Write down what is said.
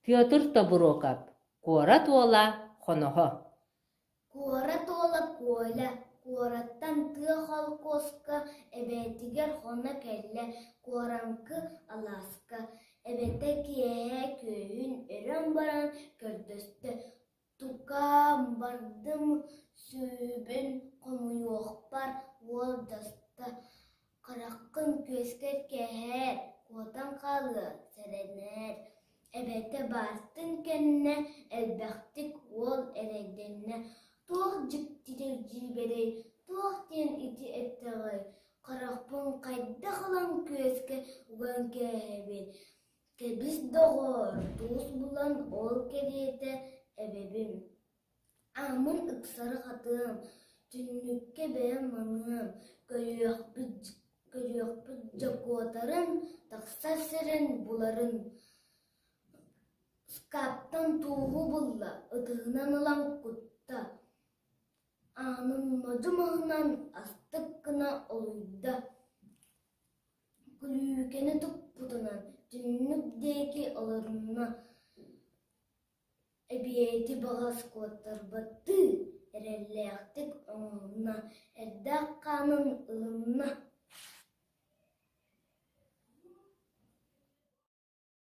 Петр Табурокап, куора туола хоноһо. Куора туола куоля, куораттан тыа холкоска, эбетигер хона келле, куоранкы аласка, эбете киэһэ көөһүн өрөн баран көрдөстө, тукаам бардым сүүбүн комуйуохпар уолдаста, караккын күөскер кэһээр, куотан хаалы сэрэнээр, эбете бартын кэнне элбэхтик уол эрэйдэнне, туох дьиктирик дьиибэрэй, туох тиэн ити эттэгэй, карахпын хайда халан күөске уган кээһэбин, кэбис доҕор туус булан ол кэриэтэ эбебим. Амын ыксары хатыым, түннүкке бээн маныам, көрүөхпүт жокуотарын, тахса сэрэн буларын. Скаптан туuһу булла, ытыһынан ылан кутта. Анын ножумаһынан астык кына олуйда. Күлүүкени туппутунан, түннүк диэки олорунна. Эбиэти бағас куоттарбатты, эрэллээхтик оҥоһунна, эрдээх хаанын ылымна.